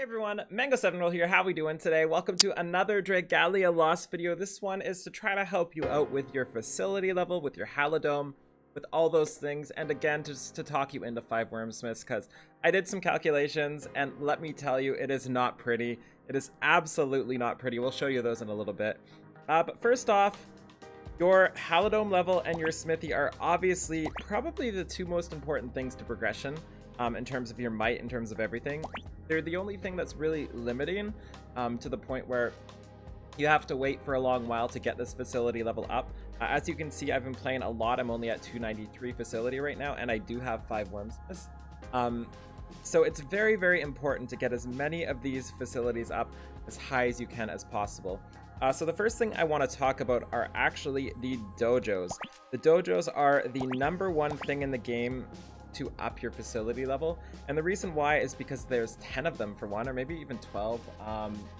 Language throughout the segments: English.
Everyone, Mango7Roll here. How we doing today? Welcome to another Dragalia Lost video. This one is to try to help you out with your facility level, with your Halidom, with all those things, and again, just to talk you into 5 Wormsmiths, because I did some calculations, and let me tell you, it is not pretty. It is absolutely not pretty. We'll show you those in a little bit. But first off, your Halidom level and your Smithy are obviously probably the two most important things to progression. In terms of your might, in terms of everything. They're the only thing that's really limiting to the point where you have to wait for a long while to get this facility level up. As you can see, I've been playing a lot. I'm only at 293 facility right now, and I do have 5 Wormsmiths. So it's very, very important to get as many of these facilities up as high as you can as possible. So the first thing I want to talk about are actually the dojos. The dojos are the #1 thing in the game to up your facility level, and the reason why is because there's 10 of them for one, or maybe even 12.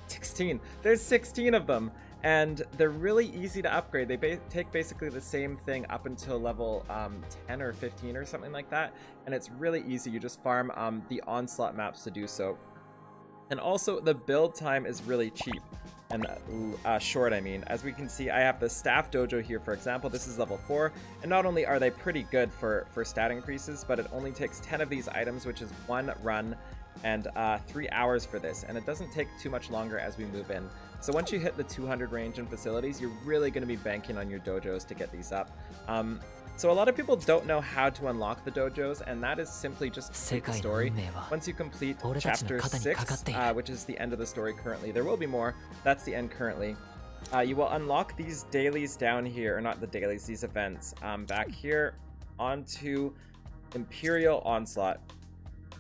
16. There's 16 of them, and they're really easy to upgrade. They take basically the same thing up until level 10 or 15 or something like that, and it's really easy. You just farm the onslaught maps to do so. And also the build time is really cheap and short. I mean, as we can see, I have the staff dojo here, for example. This is level 4, and not only are they pretty good for stat increases, but it only takes 10 of these items, which is 1 run and 3 hours for this, and it doesn't take too much longer as we move in. So once you hit the 200 range in facilities, you're really going to be banking on your dojos to get these up. So a lot of people don't know how to unlock the dojos, and that is simply just complete the story. Once you complete chapter 6, which is the end of the story currently, there will be more. That's the end currently. You will unlock these dailies down here, or not the dailies, these events, back here onto Imperial Onslaught.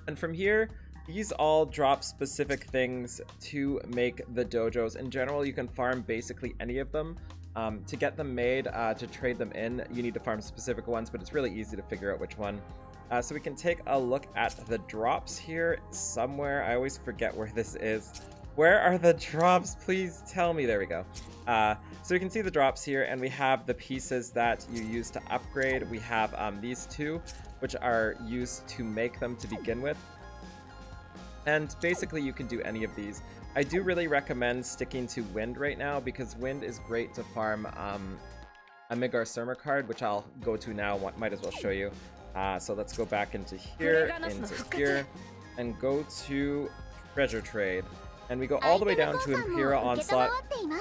And from here, these all drop specific things to make the dojos. In general, you can farm basically any of them. To get them made, to trade them in, you need to farm specific ones, but it's really easy to figure out which one. So we can take a look at the drops here somewhere. I always forget where this is. Where are the drops? Please tell me. There we go. So you can see the drops here, and we have the pieces that you use to upgrade. We have these two, which are used to make them to begin with. And basically you can do any of these. I do really recommend sticking to Wind right now, because Wind is great to farm a Midgar Surma card, which I'll go to now. Might as well show you. So let's go back into here, and go to Treasure Trade. And we go all the way down to Imperial Onslaught.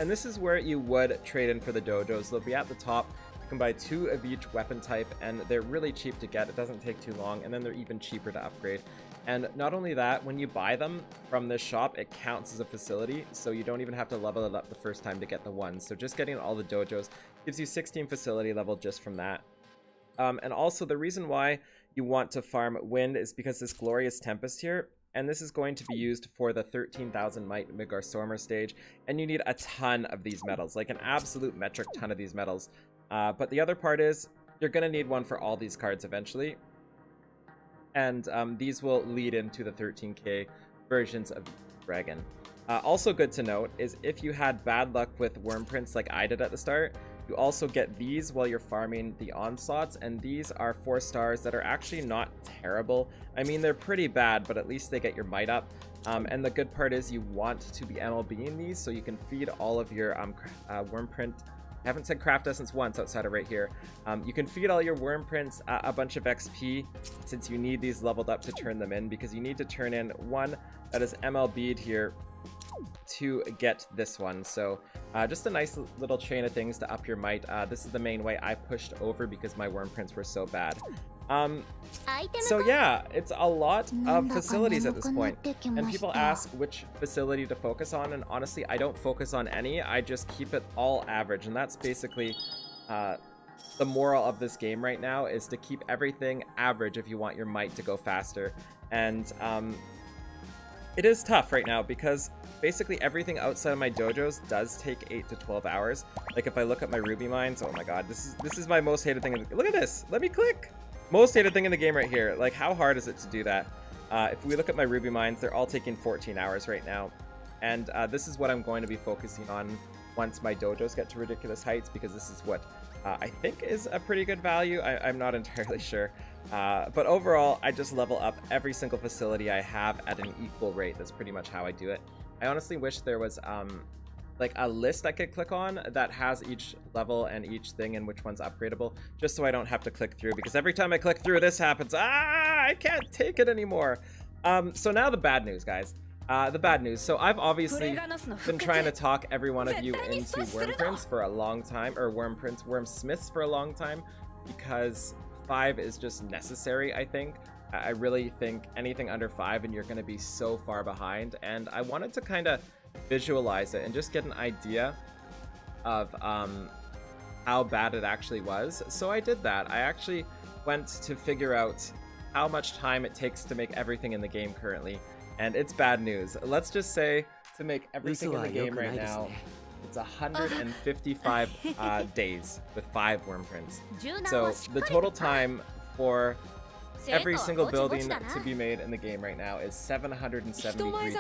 And this is where you would trade in for the dojos. They'll be at the top. You can buy 2 of each weapon type, and they're really cheap to get. It doesn't take too long, and then they're even cheaper to upgrade. And not only that, when you buy them from this shop, it counts as a facility, so you don't even have to level it up the first time to get the ones. So just getting all the dojos gives you 16 facility level just from that. And also the reason why you want to farm Wind is because this Glorious Tempest here, and this is going to be used for the 13,000 might Midgar Surma stage, and you need a ton of these metals, like an absolute metric ton of these metals. But the other part is, you're going to need one for all these cards eventually. And these will lead into the 13k versions of Dragon. Also good to note is if you had bad luck with worm prints like I did at the start, you also get these while you're farming the onslaughts, and these are 4 stars that are actually not terrible. I mean, they're pretty bad, but at least they get your might up. And the good part is you want to be MLBing these, so you can feed all of your worm print. I haven't said craft essence once outside of right here. You can feed all your worm prints a bunch of XP, since you need these leveled up to turn them in, because you need to turn in one that is MLB'd here to get this one. So just a nice little chain of things to up your might. This is the main way I pushed over because my worm prints were so bad. So yeah, it's a lot of facilities at this point, and people ask which facility to focus on, and honestly I don't focus on any. I just keep it all average, and that's basically the moral of this game right now, is to keep everything average if you want your might to go faster. And it is tough right now because basically everything outside of my dojos does take 8 to 12 hours. Like if I look at my ruby mines, oh my god, this is my most hated thing. Look at this, let me click. Most hated thing in the game right here. Like, how hard is it to do that? If we look at my ruby mines, they're all taking 14 hours right now. And this is what I'm going to be focusing on once my dojos get to ridiculous heights, because this is what I think is a pretty good value. I'm not entirely sure. But overall, I just level up every single facility I have at an equal rate. That's pretty much how I do it. I honestly wish there was like a list I could click on that has each level and each thing and which one's upgradable, just so I don't have to click through, because every time I click through this happens. I can't take it anymore. So now the bad news, guys. The bad news. So I've obviously been trying to talk every one of you into Wormprints for a long time, or Wormsmiths for a long time, because 5 is just necessary, I think. I really think anything under 5 and you're going to be so far behind, and I wanted to kind of visualize it and just get an idea of how bad it actually was. So I did that. I actually went to figure out how much time it takes to make everything in the game currently, and it's bad news. Let's just say to make everything in the game right now, it's 155 days with 5 Wormprints. So the total time for every single building to be made in the game right now is 773 days.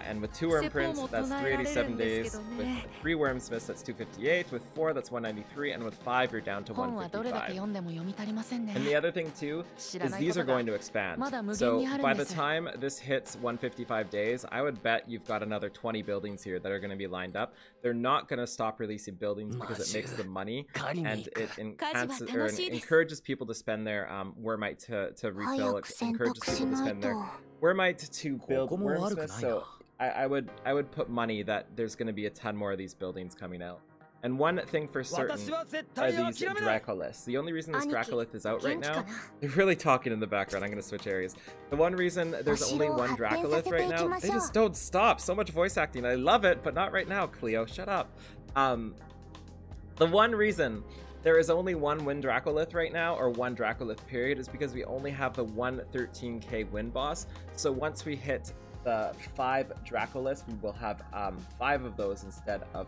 And with 2 Wormprints, that's 387 days. With 3 Wormsmiths, that's 258. With 4, that's 193. And with 5, you're down to 155. And the other thing too is these are going to expand. So by the time this hits 155 days, I would bet you've got another 20 buildings here that are going to be lined up. They're not going to stop releasing buildings because it makes them money, and it encourages people to spend their Wormite to refill. It encourages people to spend their Wormite to build Wormsmiths. So I would put money that there's going to be a ton more of these buildings coming out. And one thing for certain are these Dracolists. The only reason this Dracolith is out right now, they're really talking in the background. I'm going to switch areas. The one reason there's only one Dracolith right now, they just don't stop. So much voice acting. I love it, but not right now, Cleo. Shut up. The one reason there is only one win Dracolith right now, or one Dracolith period, is because we only have the 113k win boss. So once we hit the 5 Dracolists, we will have 5 of those instead of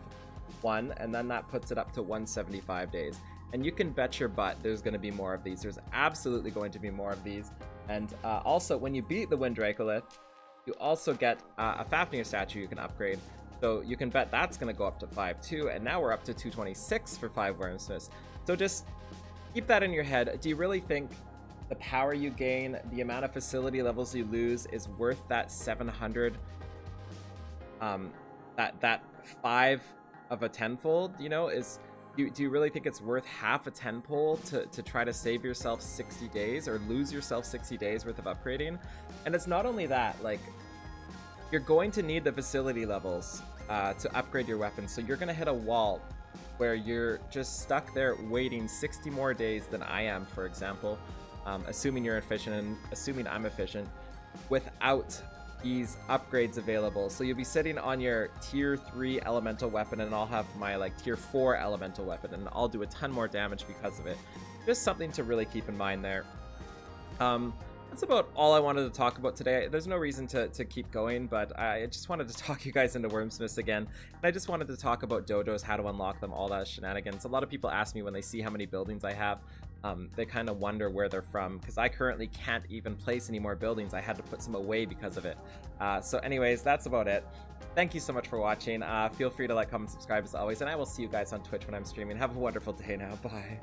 1, and then that puts it up to 175 days. And you can bet your butt there's going to be more of these. There's absolutely going to be more of these. And also, when you beat the Wind Dracolith, you also get a Fafnir statue you can upgrade. So you can bet that's going to go up to 5 too. And now we're up to 226 for 5 Wormsmiths. So just keep that in your head. Do you really think the power you gain, the amount of facility levels you lose, is worth that 700? That 5 of a tenfold, you know, do you really think it's worth half a tenfold to try to save yourself 60 days or lose yourself 60 days worth of upgrading? And it's not only that, like, you're going to need the facility levels to upgrade your weapons. So you're going to hit a wall where you're just stuck there waiting 60 more days than I am, for example, assuming you're efficient and assuming I'm efficient, without these upgrades available. So you'll be sitting on your tier 3 elemental weapon, and I'll have my like tier 4 elemental weapon, and I'll do a ton more damage because of it. Just something to really keep in mind there. That's about all I wanted to talk about today. There's no reason to keep going, but I just wanted to talk you guys into Wormsmiths again. And I just wanted to talk about dojos, how to unlock them, all that shenanigans. A lot of people ask me when they see how many buildings I have, they kind of wonder where they're from, because I currently can't even place any more buildings. I had to put some away because of it. So anyways, that's about it. Thank you so much for watching. Feel free to like, comment, subscribe as always, and I will see you guys on Twitch when I'm streaming. Have a wonderful day now. Bye.